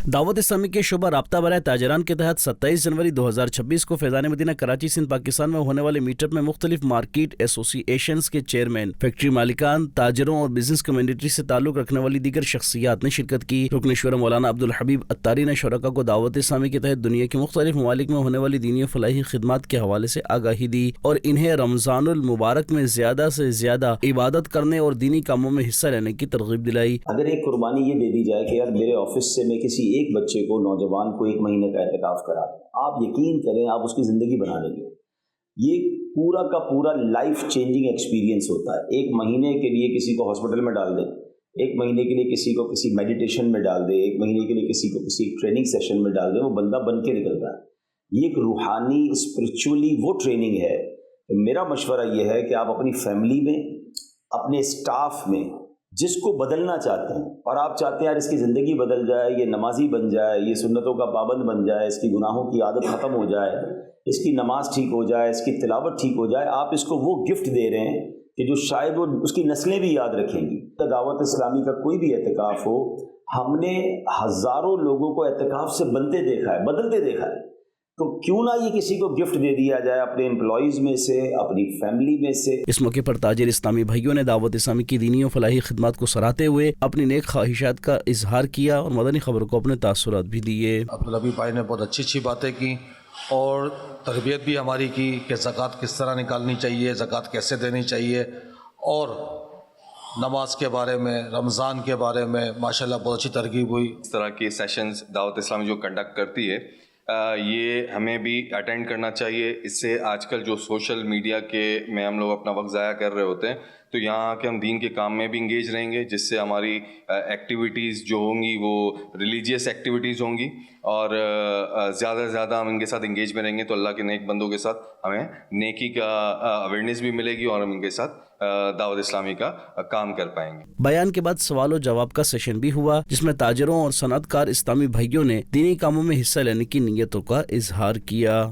دعوت اسلامی کے شعبہ رابطہ برائے تاجران کے تحت 27 جنوری 2026 کو فیضان مدینہ کراچی سندھ پاکستان میں ہونے والے میٹ اپ میں مختلف مارکیٹ ایسوسی ایشنز کے چیئرمین، فیکٹری مالکان، تاجروں اور بزنس کمیونٹی سے تعلق رکھنے والی دیگر شخصیات نے شرکت کی۔ رکن شورا مولانا عبدالحبیب اتاری نے شرکاء کو دعوت اسلامی کے تحت دنیا کے مختلف ممالک میں ہونے والی دینی و فلاحی خدمات کے حوالے سے آگاہی دی اور انہیں رمضان المبارک میں زیادہ سے زیادہ عبادت کرنے اور دینی کاموں میں حصہ لینے کی ترغیب دلائی۔ اگر ایک قربانی یہ دے دی جائے کہ یار میرے آفس سے میں کسی ایک بچے کو، نوجوان کو 1 مہینے کا اعتکاف کرا دوں، آپ یقین کریں آپ اس کی زندگی بنا لیں گے۔ یہ پورا کا پورا لائف چینجنگ ایکسپیرینس ہوتا ہے۔ 1 مہینے کے لیے کسی کو ہاسپٹل میں ڈال دیں، 1 مہینے کے لیے کسی کو کسی میڈیٹیشن میں ڈال دیں، 1 مہینے کے لیے کسی کو کسی ٹریننگ سیشن میں ڈال دیں، وہ بندہ بن کے نکلتا ہے۔ یہ ایک روحانی اسپرچولی وہ ٹریننگ ہے۔ میرا مشورہ یہ ہے کہ آپ اپنی فیملی میں، اپنے اسٹاف میں جس کو بدلنا چاہتے ہیں اور آپ چاہتے ہیں یار اس کی زندگی بدل جائے، یہ نمازی بن جائے، یہ سنتوں کا پابند بن جائے، اس کی گناہوں کی عادت ختم ہو جائے، اس کی نماز ٹھیک ہو جائے، اس کی تلاوت ٹھیک ہو جائے، آپ اس کو وہ گفٹ دے رہے ہیں کہ جو شاید وہ اس کی نسلیں بھی یاد رکھیں گی۔ دعوت اسلامی کا کوئی بھی اعتکاف ہو، ہم نے ہزاروں لوگوں کو اعتکاف سے بنتے دیکھا ہے، بدلتے دیکھا ہے، تو کیوں نہ یہ کسی کو گفٹ دے دیا جائے اپنے امپلائیز میں سے، اپنی فیملی میں سے۔ اس موقع پر تاجر اسلامی بھائیوں نے دعوت اسلامی کی دینی و فلاحی خدمات کو سراہتے ہوئے اپنی نیک خواہشات کا اظہار کیا اور مدنی خبروں کو اپنے تاثرات بھی دیے۔ عبدالحبیب بھائی نے بہت اچھی باتیں کی اور تربیت بھی ہماری کی کہ زکوٰۃ کس طرح نکالنی چاہیے، زکوٰۃ کیسے دینی چاہیے، اور نماز کے بارے میں، رمضان کے بارے میں ماشاءاللہ بہت اچھی ترغیب ہوئی۔ اس طرح کے سیشنز دعوت اسلامی جو کنڈکٹ کرتی ہے یہ ہمیں بھی اٹینڈ کرنا چاہیے۔ اس سے آج کل جو سوشل میڈیا کے میں ہم لوگ اپنا وقت ضائع کر رہے ہوتے ہیں، تو یہاں کے ہم دین کے کام میں بھی انگیج رہیں گے، جس سے ہماری ایکٹیویٹیز جو ہوں گی وہ ریلیجیس ایکٹیویٹیز ہوں گی، اور زیادہ سے زیادہ ہم ان کے ساتھ انگیج میں رہیں گے تو اللہ کے نیک بندوں کے ساتھ ہمیں نیکی کا اویئرنیس بھی ملے گی اور ہم ان کے ساتھ دعوت اسلامی کا کام کر پائیں گے۔ بیان کے بعد سوال و جواب کا سیشن بھی ہوا جس میں تاجروں اور صنعت کار اسلامی بھائیوں نے دینی کاموں میں حصہ لینے کی نیتوں کا اظہار کیا۔